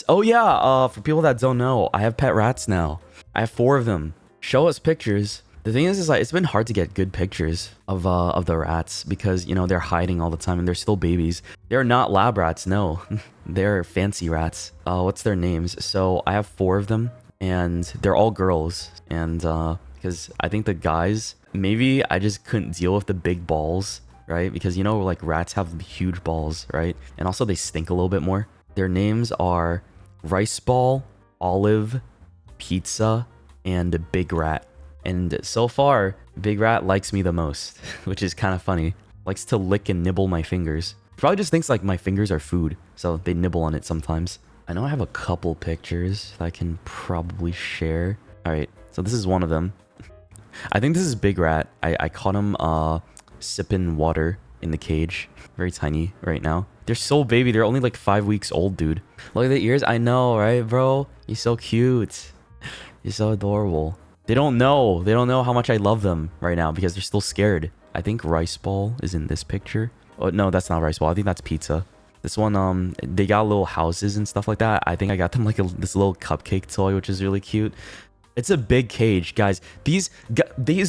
Yes. Oh yeah. For people that don't know, I have pet rats now. I have 4 of them. Show us pictures. The thing is like it's been hard to get good pictures of the rats because you know they're hiding all the time and they're still babies. They're not lab rats, no. They're fancy rats. What's their names? So I have 4 of them and they're all girls. And because I think the guys, maybe I just couldn't deal with the big balls, right? Because you know like rats have huge balls, right? And also they stink a little bit more. Their names are Rice Ball, Olive, Pizza, and Big Rat. And so far, Big Rat likes me the most, which is kind of funny. Likes to lick and nibble my fingers. Probably just thinks like my fingers are food, so they nibble on it sometimes. I know I have a couple pictures that I can probably share. All right, so this is one of them. I think this is Big Rat. I caught him sipping water in the cage. Very tiny right now. They're so baby. They're only like 5 weeks old, dude. Look at the ears. I know, right, bro? He's so cute. He's so adorable. They don't know. They don't know how much I love them right now because they're still scared. I think Rice Ball is in this picture. Oh, no, that's not Rice Ball. I think that's Pizza. This one, they got little houses and stuff like that. I think I got them like this little cupcake toy, which is really cute. It's a big cage, guys. These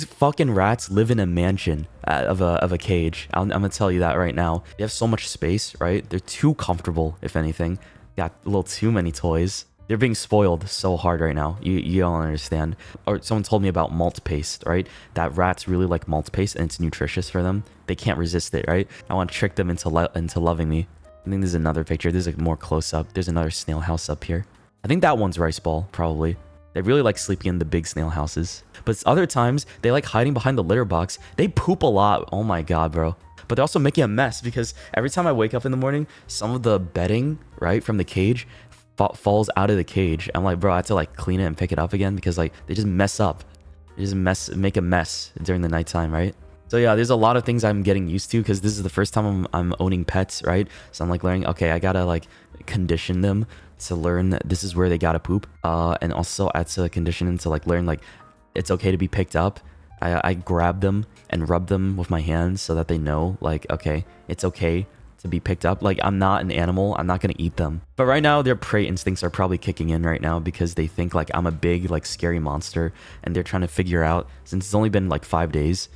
fucking rats live in a mansion of a cage. I'm gonna tell you that right now. They have so much space, right? They're too comfortable, if anything. Got a little too many toys. They're being spoiled so hard right now. You don't understand. Or someone told me about malt paste, right? That rats really like malt paste and it's nutritious for them. They can't resist it, right? I want to trick them into loving me. I think there's another picture. There's a more close up. There's another snail house up here. I think that one's Rice Ball, probably. They really like sleeping in the big snail houses. But other times, they like hiding behind the litter box. They poop a lot. Oh my god, bro. But they're also making a mess because every time I wake up in the morning, some of the bedding, right, from the cage falls out of the cage. I'm like, bro, I have to like clean it and pick it up again because like they just mess up. They just make a mess during the nighttime, right? So yeah, there's a lot of things I'm getting used to because this is the first time I'm owning pets, right? So I'm like learning, okay, I gotta like condition them to learn that this is where they gotta poop. And also I had to condition them to like learn like it's okay to be picked up. I grab them and rub them with my hands so that they know like, okay, it's okay to be picked up. Like I'm not an animal. I'm not going to eat them. But right now their prey instincts are probably kicking in right now because they think like I'm a big like scary monster and they're trying to figure out since it's only been like 5 days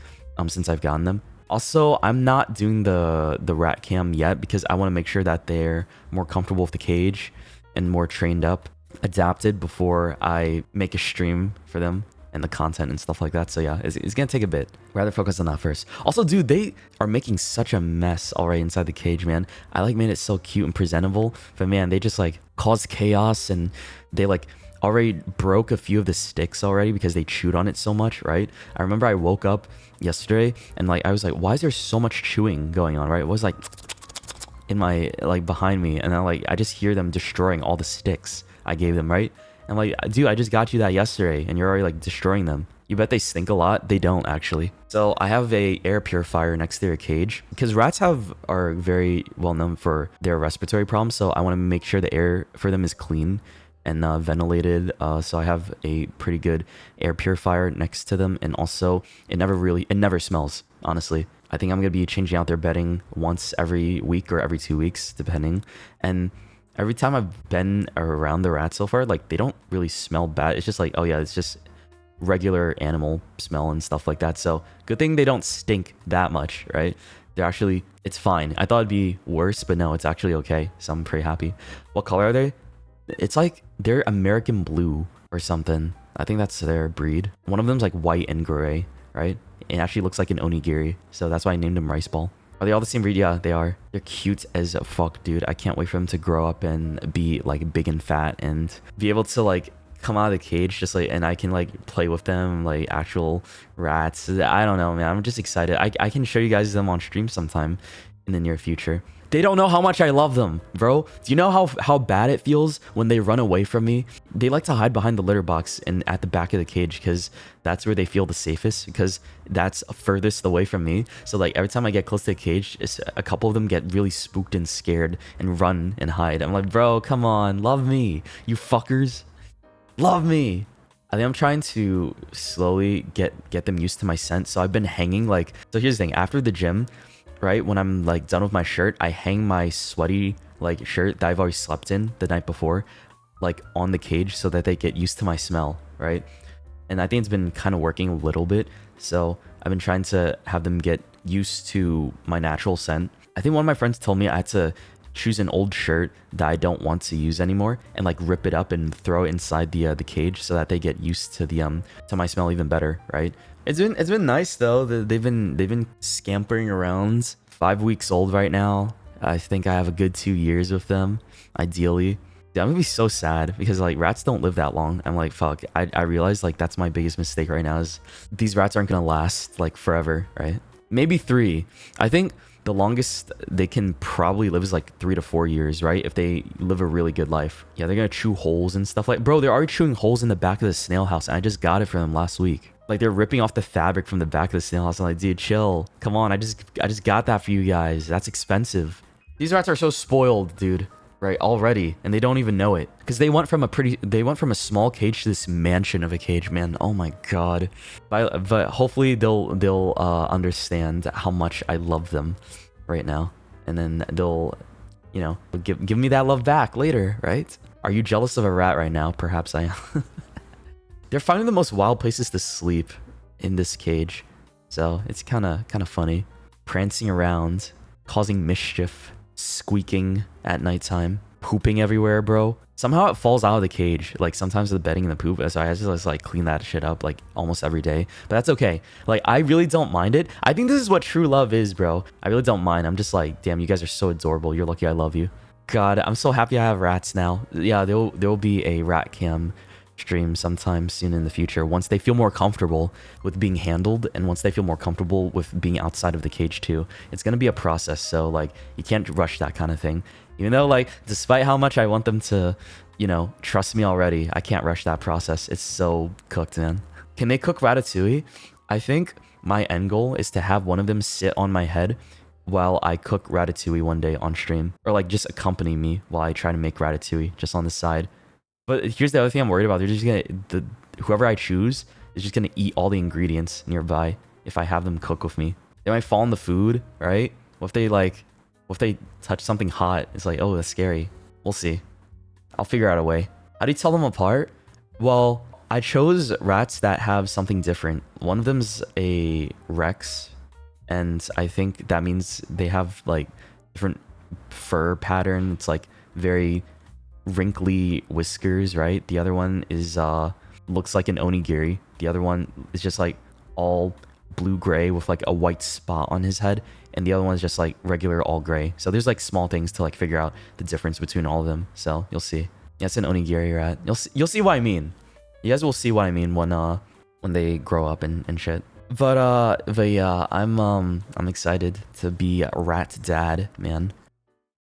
since I've gotten them. Also, I'm not doing the rat cam yet because I want to make sure that they're more comfortable with the cage and more trained up, adapted before I make a stream for them and the content and stuff like that. So yeah, it's gonna take a bit. Rather focus on that first. Also, dude, they are making such a mess already inside the cage, man. I like made it so cute and presentable, but man, they just like caused chaos and they like already broke a few of the sticks already because they chewed on it so much, right? I remember I woke up yesterday and like I was like, why is there so much chewing going on, right? It was like in my like behind me and I just hear them destroying all the sticks I gave them, right? I'm like, dude, I just got you that yesterday and you're already like destroying them. You bet they stink a lot? They don't actually. So I have a air purifier next to their cage because rats are very well known for their respiratory problems. So I want to make sure the air for them is clean and ventilated. So I have a pretty good air purifier next to them. And also it never smells, honestly. I think I'm going to be changing out their bedding once every week or every 2 weeks, depending. And every time I've been around the rats so far, like they don't really smell bad. It's just like, oh yeah, it's just regular animal smell and stuff like that. So good thing they don't stink that much, right? It's fine. I thought it'd be worse, but no, it's actually okay. So I'm pretty happy. What color are they? It's like they're American blue or something. I think that's their breed. One of them's like white and gray, right? It actually looks like an onigiri. So that's why I named him Rice Ball. Are they all the same breed? Yeah, they are. They're cute as fuck, dude. I can't wait for them to grow up and be like big and fat and be able to like come out of the cage just like, and I can like play with them like actual rats. I don't know, man. I'm just excited. I can show you guys them on stream sometime in the near future. They don't know how much I love them, bro. Do you know how bad it feels when they run away from me? They like to hide behind the litter box and at the back of the cage because that's where they feel the safest because that's furthest away from me. So like every time I get close to the cage, a couple of them get really spooked and scared and run and hide. I'm like, bro, come on, love me, you fuckers. Love me. I think I'm trying to slowly get them used to my scent. So I've been hanging like, so here's the thing, after the gym, right, when I'm like done with my shirt, I hang my sweaty like shirt that I've already slept in the night before, like on the cage so that they get used to my smell, right? And I think it's been kind of working a little bit. So I've been trying to have them get used to my natural scent. I think one of my friends told me I had to choose an old shirt that I don't want to use anymore and like rip it up and throw it inside the cage so that they get used to the to my smell even better, right? It's been nice though. They've been scampering around. 5 weeks old right now. I think I have a good 2 years with them, ideally. Dude, I'm gonna be so sad because like rats don't live that long. I'm like, fuck. I realize like that's my biggest mistake right now is these rats aren't gonna last like forever, right? Maybe 3. I think the longest they can probably live is like 3 to 4 years, right? If they live a really good life. Yeah, they're gonna chew holes and stuff like, bro, they're already chewing holes in the back of the snail house and I just got it for them last week. Like they're ripping off the fabric from the back of the snail house. I'm like, dude, chill. Come on, I just got that for you guys. That's expensive. These rats are so spoiled, dude. Right, already, and they don't even know it because they went from a small cage to this mansion of a cage, man. Oh my god. But hopefully they'll understand how much I love them right now, and then they'll, you know, give me that love back later, right? Are you jealous of a rat right now? Perhaps I am. They're finding the most wild places to sleep in this cage, so it's kind of funny, prancing around, causing mischief, squeaking at nighttime, pooping everywhere, bro. Somehow it falls out of the cage, like sometimes the bedding and the poop, so I have to just like clean that shit up like almost every day, but that's okay. Like I really don't mind it. I think this is what true love is, bro. I really don't mind. I'm just like, damn, you guys are so adorable. You're lucky I love you. God, I'm so happy I have rats now. Yeah, there will be a rat cam stream sometime soon in the future once they feel more comfortable with being handled and once they feel more comfortable with being outside of the cage too. It's gonna be a process, so like you can't rush that kind of thing, even though like despite how much I want them to, you know, trust me already, I can't rush that process. It's so cooked, man. Can they cook ratatouille? I think my end goal is to have one of them sit on my head while I cook ratatouille one day on stream, or like just accompany me while I try to make ratatouille just on the side. But here's the other thing I'm worried about. They're just gonna, whoever I choose is just gonna eat all the ingredients nearby if I have them cook with me. They might fall in the food, right? What if they touch something hot? It's like, oh, that's scary. We'll see. I'll figure out a way. How do you tell them apart? Well, I chose rats that have something different. One of them's a Rex, and I think that means they have like different fur pattern. It's like very wrinkly whiskers, right? The other one is looks like an onigiri. The other one is just like all blue gray with like a white spot on his head, and the other one is just like regular all gray. So there's like small things to like figure out the difference between all of them. So you'll see. Yeah, it's an onigiri rat. You'll see what I mean. You guys will see what I mean when they grow up and shit. But yeah, I'm excited to be a rat dad, man.